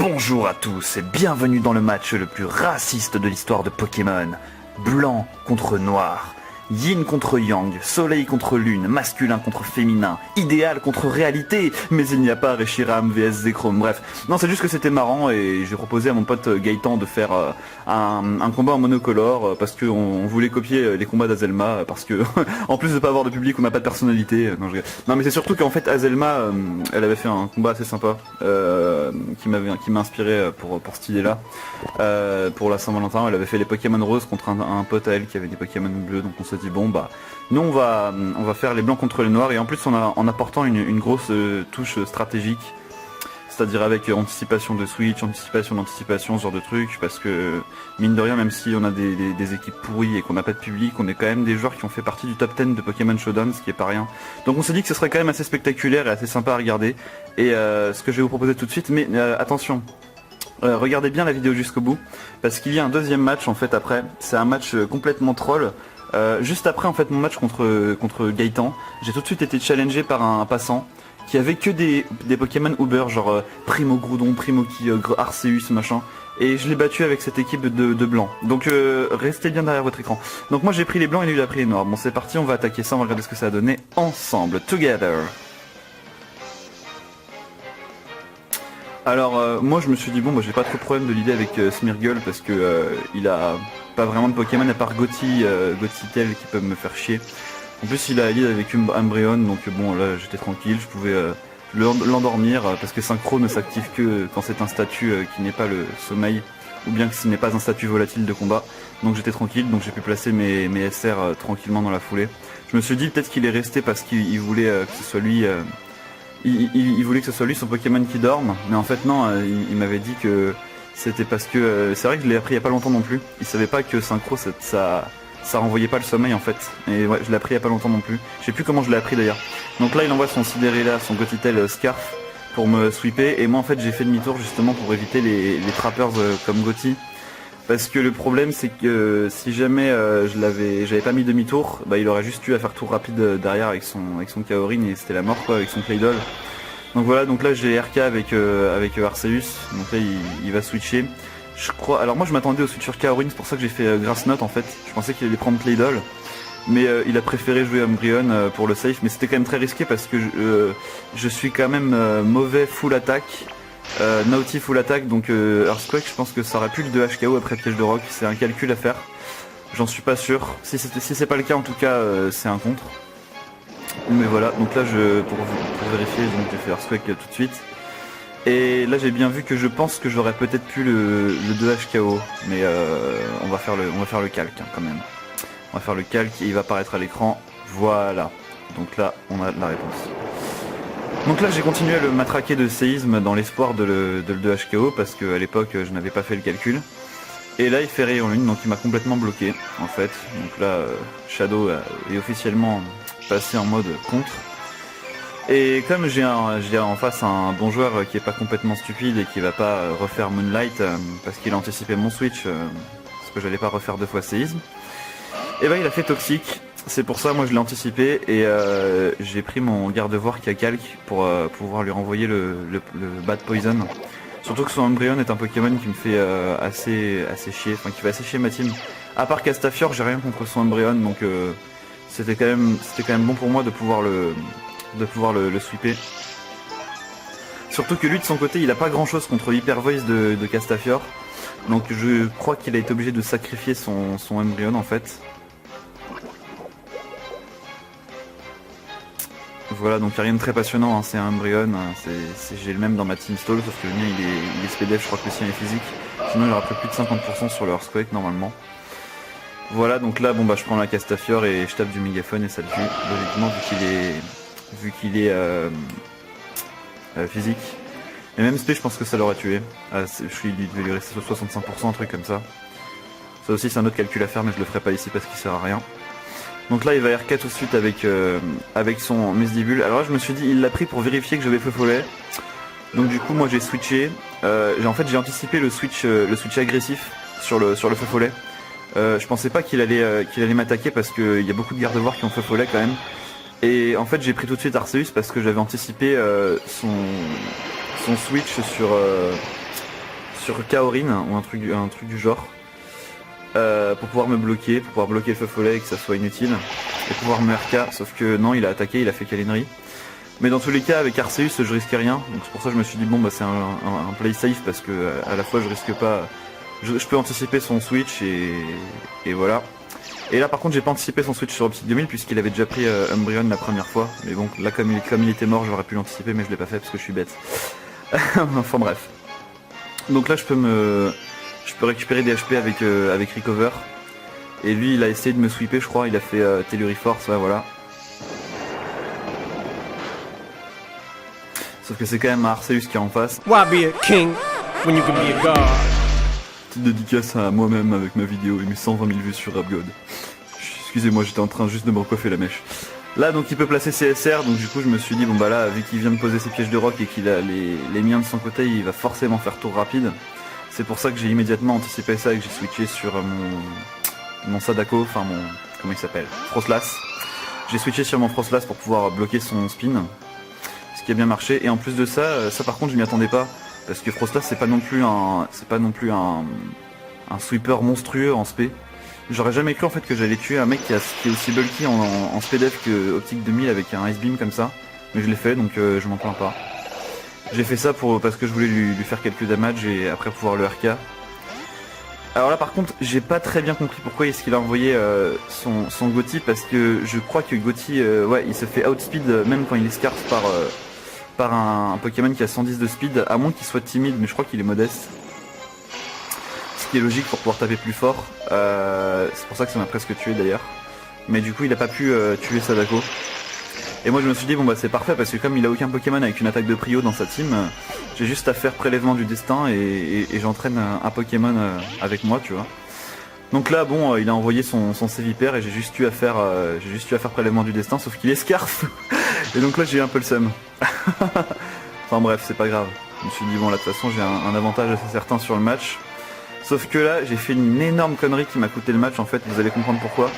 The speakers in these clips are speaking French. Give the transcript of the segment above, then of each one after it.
Bonjour à tous et bienvenue dans le match le plus raciste de l'histoire de Pokémon. Blanc contre noir, yin contre yang, soleil contre lune, masculin contre féminin, idéal contre réalité, mais il n'y a pas Reshiram vs Zekrom. Bref, non, c'est juste que c'était marrant et j'ai proposé à mon pote Gaëtan de faire un combat en monocolore parce qu'on voulait copier les combats d'Azelma, parce que en plus de pas avoir de public, on n'a pas de personnalité. Non, mais c'est surtout qu'en fait Azelma, elle avait fait un combat assez sympa qui m'a inspiré pour cette idée-là. Pour la Saint-Valentin, elle avait fait les Pokémon roses contre un pote à elle qui avait des Pokémon bleus, donc on s'est dit bon bah nous on va faire les blancs contre les noirs, et en plus en apportant une grosse touche stratégique, c'est-à-dire avec anticipation de switch, anticipation d'anticipation, ce genre de trucs, parce que mine de rien, même si on a des équipes pourries et qu'on n'a pas de public, on est quand même des joueurs qui ont fait partie du top 10 de Pokémon Showdown, ce qui est pas rien. Donc on s'est dit que ce serait quand même assez spectaculaire et assez sympa à regarder, et ce que je vais vous proposer tout de suite, mais attention, regardez bien la vidéo jusqu'au bout, parce qu'il y a un deuxième match en fait après. C'est un match complètement troll. Juste après en fait mon match contre Gaëtan, j'ai tout de suite été challengé par un passant qui avait que des Pokémon Uber, genre Primo Groudon, Primo Kyogre, Arceus, machin, et je l'ai battu avec cette équipe de blancs. Donc restez bien derrière votre écran. Donc moi j'ai pris les blancs et lui il a pris les noirs. Bon, c'est parti, on va attaquer ça, on va regarder ce que ça a donné ensemble, together. Alors moi je me suis dit bon bah j'ai pas trop de problème de l'idée avec Smeargle, parce que il a pas vraiment de Pokémon à part Gothitelle qui peuvent me faire chier. En plus il a lead avec Umbreon, donc bon là j'étais tranquille, je pouvais l'endormir, parce que Synchro ne s'active que quand c'est un statut qui n'est pas le sommeil, ou bien que ce n'est pas un statut volatile de combat. Donc j'étais tranquille, donc j'ai pu placer mes SR tranquillement dans la foulée. Je me suis dit peut-être qu'il est resté parce qu'il voulait que ce soit lui... Il voulait que ce soit lui son Pokémon qui dorme, mais en fait non, il m'avait dit que c'était parce que... c'est vrai que je l'ai appris il y a pas longtemps non plus, il savait pas que Synchro ça renvoyait pas le sommeil en fait, et ouais, je l'ai appris il y a pas longtemps non plus, je sais plus comment je l'ai appris d'ailleurs. Donc là il envoie son Cinderella, son Gothitelle Scarf pour me sweeper, et moi en fait j'ai fait demi-tour justement pour éviter les trappers comme Gothi. Parce que le problème c'est que si jamais j'avais pas mis demi-tour, bah il aurait juste eu à faire tour rapide derrière avec son Kaorin, et c'était la mort quoi, avec son Claydol. Donc voilà, donc là j'ai RK avec Arceus, donc là il va switcher. Je crois, alors moi je m'attendais au switch sur Kaorin, c'est pour ça que j'ai fait Grass Knot en fait. Je pensais qu'il allait prendre Claydol, mais il a préféré jouer Umbreon pour le safe, mais c'était quand même très risqué parce que je suis quand même mauvais full attaque. Naughty full attack, donc Earthquake, je pense que ça aurait pu le 2 HKO après piège de rock, c'est un calcul à faire, j'en suis pas sûr, si c'est pas le cas en tout cas c'est un contre, mais voilà, donc là pour vérifier, donc j'ai fait Earthquake tout de suite, et là j'ai bien vu que je pense que j'aurais peut-être pu le 2 HKO, mais on va faire le calque hein, quand même, on va faire le calque et il va apparaître à l'écran, voilà, donc là on a la réponse. Donc là j'ai continué à le matraquer de séisme dans l'espoir de le 2 HKO, parce qu'à l'époque je n'avais pas fait le calcul. Et là il fait rayon lune, donc il m'a complètement bloqué en fait. Donc là Shadow est officiellement passé en mode contre. Et comme j'ai en face un bon joueur qui est pas complètement stupide et qui va pas refaire Moonlight parce qu'il a anticipé mon switch, parce que j'allais pas refaire 2 fois séisme, et bah il a fait toxique. C'est pour ça moi je l'ai anticipé, et j'ai pris mon garde-voir qui a calque pour pouvoir lui renvoyer le bad poison. Surtout que son Umbreon est un Pokémon qui me fait assez chier, enfin qui fait assez chier ma team. À part Castafiore, j'ai rien contre son Umbreon, donc c'était quand même bon pour moi de pouvoir le sweeper. Surtout que lui de son côté il a pas grand chose contre l'Hyper Voice de Castafiore, donc je crois qu'il a été obligé de sacrifier son Umbreon en fait. Voilà, donc il n'y a rien de très passionnant, hein, c'est un Umbreon, j'ai le même dans ma team stall, sauf que le mien il est SPDF, je crois que le sien est physique, sinon il aura pris plus de 50% sur le Earthquake normalement. Voilà, donc là bon bah je prends la Castafiore et je tape du mégaphone et ça le tue, logiquement vu qu'il est physique. Et même SP je pense que ça l'aurait tué, il devait lui rester sur 65%, un truc comme ça. Ça aussi c'est un autre calcul à faire, mais je le ferai pas ici parce qu'il sert à rien. Donc là il va RK tout de suite avec son Mesdibule. Alors là je me suis dit il l'a pris pour vérifier que j'avais feu follet. Donc du coup moi j'ai switché. En fait j'ai anticipé le switch agressif sur le feu follet. Je pensais pas qu'il allait m'attaquer parce qu'il y a beaucoup de garde-voir qui ont feu follet quand même. Et en fait j'ai pris tout de suite Arceus parce que j'avais anticipé son switch sur Kaorin ou un truc du genre. Pour pouvoir me bloquer, pour pouvoir bloquer le feu follet et que ça soit inutile. Et pouvoir me RK, sauf que non, il a attaqué, il a fait câlinerie. Mais dans tous les cas, avec Arceus, je risquais rien. Donc c'est pour ça que je me suis dit, bon bah c'est un play safe parce que à la fois je risque pas... Je peux anticiper son switch et voilà. Et là par contre j'ai pas anticipé son switch sur Optic 2000 puisqu'il avait déjà pris Umbreon la première fois. Mais bon là comme il était mort j'aurais pu l'anticiper mais je l'ai pas fait parce que je suis bête. Enfin bref. Donc là je peux récupérer des HP avec Recover. Et lui il a essayé de me sweeper je crois, il a fait Telluri Force, ouais voilà. Sauf que c'est quand même Arceus qui est en face. Why be a king when you can be a god? Petite dédicace à moi-même avec ma vidéo et mes 120 000 vues sur RapGod. Excusez-moi, j'étais en train juste de me recoiffer la mèche. Là donc il peut placer CSR, donc du coup je me suis dit bon bah là vu qu'il vient de poser ses pièges de rock et qu'il a les miens de son côté, il va forcément faire tour rapide. C'est pour ça que j'ai immédiatement anticipé ça et que j'ai switché sur mon Sadako, enfin mon... comment il s'appelle, Frostlass. J'ai switché sur mon Frostlass pour pouvoir bloquer son spin. Ce qui a bien marché, et en plus de ça, ça par contre je m'y attendais pas. Parce que Frostlass c'est pas non plus un sweeper monstrueux en spé. J'aurais jamais cru en fait que j'allais tuer un mec qui est aussi bulky en spdef que Optic 2000 avec un Ice Beam comme ça. Mais je l'ai fait donc je m'en plains pas. J'ai fait ça parce que je voulais lui faire quelques damage et après pouvoir le RK. Alors là par contre j'ai pas très bien compris pourquoi est-ce qu'il a envoyé son Gotti, parce que je crois que Gotti ouais il se fait outspeed même quand il est scarf par un Pokémon qui a 110 de speed, à moins qu'il soit timide, mais je crois qu'il est modeste. Ce qui est logique pour pouvoir taper plus fort. C'est pour ça que ça m'a presque tué d'ailleurs. Mais du coup il a pas pu tuer Sadako. Et moi je me suis dit bon bah c'est parfait parce que comme il a aucun Pokémon avec une attaque de prio dans sa team, j'ai juste à faire prélèvement du destin et j'entraîne un Pokémon avec moi tu vois. Donc là bon il a envoyé son Sévipère et j'ai juste eu à faire prélèvement du destin, sauf qu'il est scarf. Et donc là j'ai eu un peu le seum. Enfin bref c'est pas grave. Je me suis dit bon là de toute façon j'ai un avantage assez certain sur le match. Sauf que là j'ai fait une énorme connerie qui m'a coûté le match en fait, vous allez comprendre pourquoi.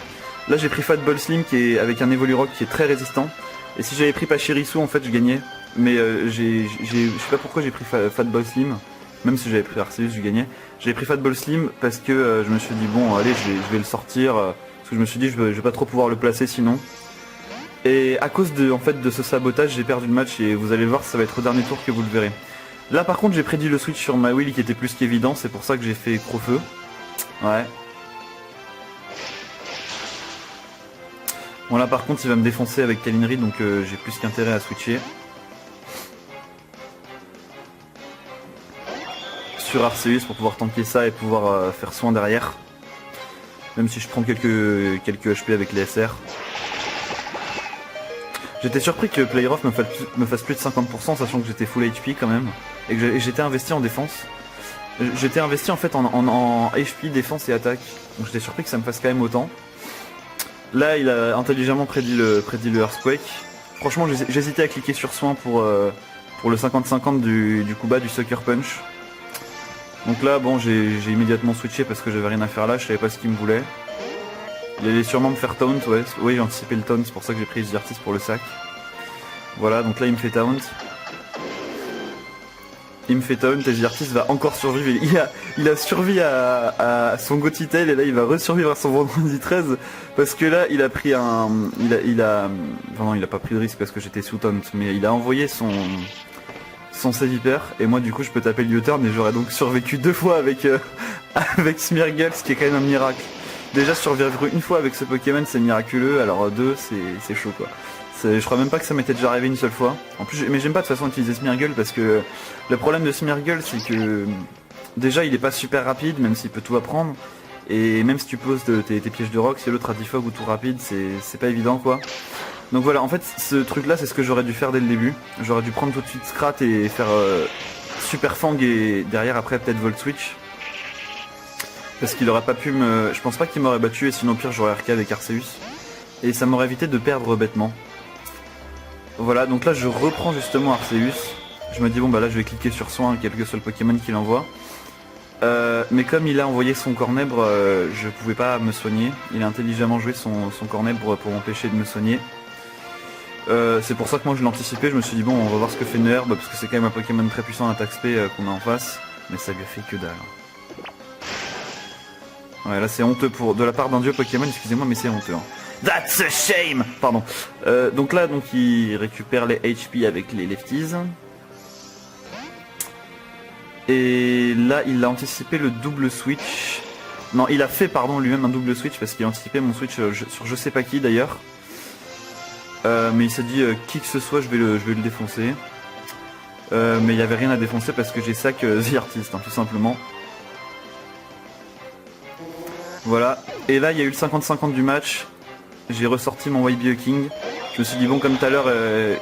Là j'ai pris Fat Ball Slim qui est avec un Evolurock qui est très résistant. Et si j'avais pris Pachirisu en fait je gagnais. Mais je sais pas pourquoi j'ai pris Fat Ball Slim. Même si j'avais pris Arceus je gagnais. J'avais pris Fat Ball Slim parce que je me suis dit bon allez je vais le sortir. Parce que je me suis dit je vais pas trop pouvoir le placer sinon. Et à cause de ce sabotage j'ai perdu le match et vous allez voir ça va être au dernier tour que vous le verrez. Là par contre j'ai prédit le switch sur ma Will qui était plus qu'évident, c'est pour ça que j'ai fait Crofeu. Ouais. Bon là par contre il va me défoncer avec Câlinerie donc j'ai plus qu'intérêt à switcher. Sur Arceus pour pouvoir tanker ça et pouvoir faire soin derrière. Même si je prends quelques HP avec les SR. J'étais surpris que Playeroff me fasse plus de 50% sachant que j'étais full HP quand même. Et que j'étais investi en défense. J'étais investi en fait en HP, défense et attaque. Donc j'étais surpris que ça me fasse quand même autant. Là il a intelligemment prédit le Earthquake. Franchement j'hésitais à cliquer sur soin pour le 50-50 du coup bas du Sucker Punch. Donc là bon j'ai immédiatement switché parce que j'avais rien à faire là, je savais pas ce qu'il me voulait. Il allait sûrement me faire taunt, ouais, oui j'ai anticipé le taunt, c'est pour ça que j'ai pris les artistes pour le sac. Voilà, donc là il me fait taunt. Il me fait taunt et Giartis va encore survivre. Il a survécu à son Gothitail et là il va resurvivre à son vendredi 13 parce que là il a pris un... Enfin non il a pas pris de risque parce que j'étais sous taunt, mais il a envoyé son Sévipère et moi du coup je peux taper le U-turn et j'aurais donc survécu 2 fois avec Smeargle, ce qui est quand même un miracle. Déjà survivre une fois avec ce Pokémon c'est miraculeux, alors 2 c'est chaud quoi. Je crois même pas que ça m'était déjà arrivé une seule fois. En plus, mais j'aime pas de toute façon utiliser Smeargle parce que le problème de Smeargle c'est que déjà il est pas super rapide même s'il peut tout apprendre. Et même si tu poses tes pièges de rock, si l'autre a Defog ou tout rapide, c'est pas évident quoi. Donc voilà, en fait ce truc là c'est ce que j'aurais dû faire dès le début. J'aurais dû prendre tout de suite Scrat et faire Super Fang et derrière après peut-être Volt Switch. Parce qu'il aurait pas pu me... Je pense pas qu'il m'aurait battu et sinon pire j'aurais RK avec Arceus. Et ça m'aurait évité de perdre bêtement. Voilà, donc là je reprends justement Arceus. Je me dis bon bah là je vais cliquer sur soin quel que soit le Pokémon qu'il envoie. Mais comme il a envoyé son Cornèbre, je pouvais pas me soigner. Il a intelligemment joué son Cornèbre pour m'empêcher de me soigner. C'est pour ça que moi je l'ai anticipé, je me suis dit bon on va voir ce que fait Nerb parce que c'est quand même un Pokémon très puissant en attaque spé qu'on a en face. Mais ça lui a fait que dalle. Ouais, là c'est honteux de la part d'un dieu Pokémon, excusez-moi, mais c'est honteux. Hein. That's a shame. Pardon. Donc là, il récupère les HP avec les lefties. Et là, il a anticipé le double switch. Non, il a fait, pardon, lui-même un double switch parce qu'il a anticipé mon switch sur je sais pas qui d'ailleurs. Mais il s'est dit, qui que ce soit, je vais le défoncer. Mais il n'y avait rien à défoncer parce que j'ai sac The Artist, hein, tout simplement. Voilà. Et là, il y a eu le 50-50 du match. J'ai ressorti mon YBE King. Je me suis dit, bon, comme tout à l'heure,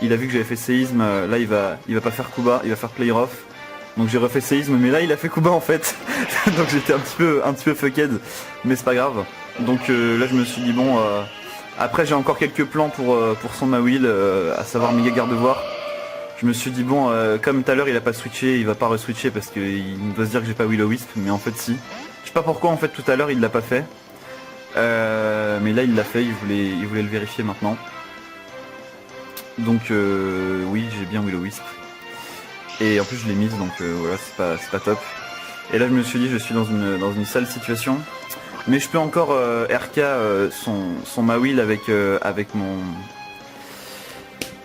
il a vu que j'avais fait séisme. Là, il va pas faire Kuba, il va faire player off. Donc j'ai refait séisme, mais là il a fait Kuba en fait. Donc j'étais un petit peu fucked, mais c'est pas grave. Donc là je me suis dit bon, après j'ai encore quelques plans pour son Mawile, à savoir méga garde-voir. Je me suis dit bon, comme tout à l'heure il a pas switché, il va pas re-switcher parce qu'il doit se dire que j'ai pas Will-O-Wisp, mais en fait si. Je sais pas pourquoi en fait tout à l'heure il l'a pas fait. Mais là il l'a fait, il voulait le vérifier maintenant. Donc oui, j'ai bien Will-O-Wisp. Et en plus je l'ai mise, donc voilà, c'est pas top. Et là je me suis dit je suis dans une sale situation. Mais je peux encore RK son Mawile avec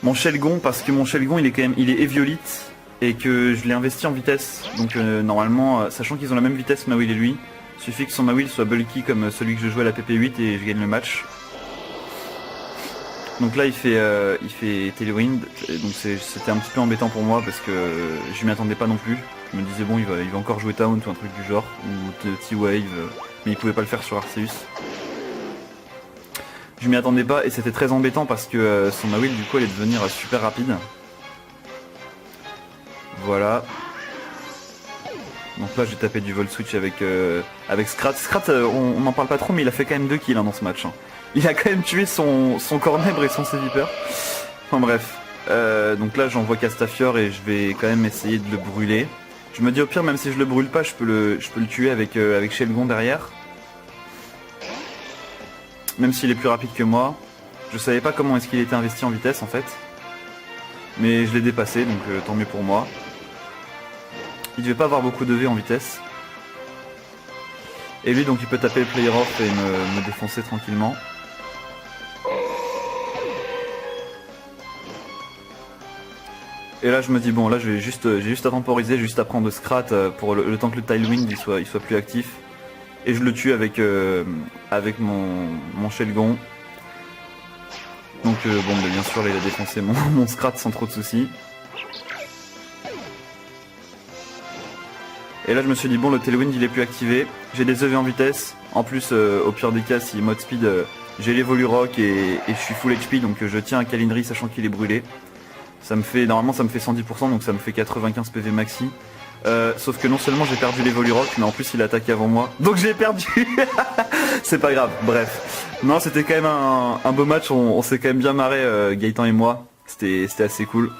mon Shelgon, parce que mon Shelgon il est Eviolite et que je l'ai investi en vitesse. Donc normalement, sachant qu'ils ont la même vitesse Mawile et lui, il suffit que son Mawile soit bulky comme celui que je jouais à la PP8 et je gagne le match. Donc là il fait Telewind, donc c'était un petit peu embêtant pour moi parce que je m'y attendais pas non plus. Je me disais bon il va encore jouer Taunt ou un truc du genre, ou T-Wave, mais il pouvait pas le faire sur Arceus. Je m'y attendais pas et c'était très embêtant parce que son Mawile du coup allait devenir super rapide. Voilà. Donc là j'ai tapé du Volt Switch avec Scrat. Scrat on n'en parle pas trop mais il a fait quand même 2 kills hein, dans ce match. Hein. Il a quand même tué son Cornèbre et son Seviper. Enfin bref. Donc là j'envoie Castafiore et je vais quand même essayer de le brûler. Je me dis au pire même si je le brûle pas je peux le tuer avec Shelgon derrière. Même s'il est plus rapide que moi. Je savais pas comment est-ce qu'il était investi en vitesse en fait. Mais je l'ai dépassé donc tant mieux pour moi. Il devait pas avoir beaucoup de V en vitesse. Et lui donc il peut taper le player off et me défoncer tranquillement. Et là je me dis bon là j'ai juste à temporiser, juste à prendre Scrat pour le temps que le Tailwind il soit plus actif. Et je le tue avec mon Shelgon. Donc bon bah, bien sûr là il a défoncé mon Scrat sans trop de soucis. Et là je me suis dit bon le Tailwind il est plus activé, j'ai des EV en vitesse, en plus au pire des cas si mode speed j'ai les Volurock et je suis full HP donc je tiens un Kalindri sachant qu'il est brûlé. Normalement ça me fait 110% donc ça me fait 95 PV maxi. Sauf que non seulement j'ai perdu les Volurock mais en plus il a attaqué avant moi. Donc j'ai perdu. C'est pas grave, bref. Non c'était quand même un beau match, on s'est quand même bien marré Gaëtan et moi. C'était assez cool.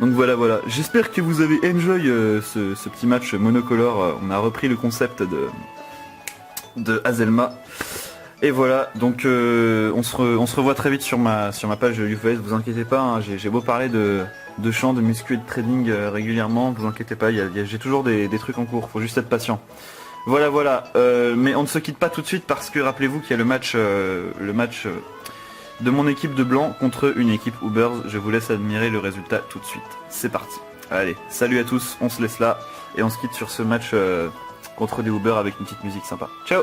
Donc voilà. J'espère que vous avez enjoy ce petit match monocolore. On a repris le concept de Hazelma. Et voilà, donc on se revoit très vite sur ma page UFS, vous inquiétez pas, hein, j'ai beau parler de champ, de muscu et de trading régulièrement, vous inquiétez pas, j'ai toujours des trucs en cours, faut juste être patient. Voilà, mais on ne se quitte pas tout de suite parce que rappelez-vous qu'il y a le match de mon équipe de blanc contre une équipe Ubers, je vous laisse admirer le résultat tout de suite. C'est parti. Allez, salut à tous, on se laisse là et on se quitte sur ce match contre des Ubers avec une petite musique sympa. Ciao.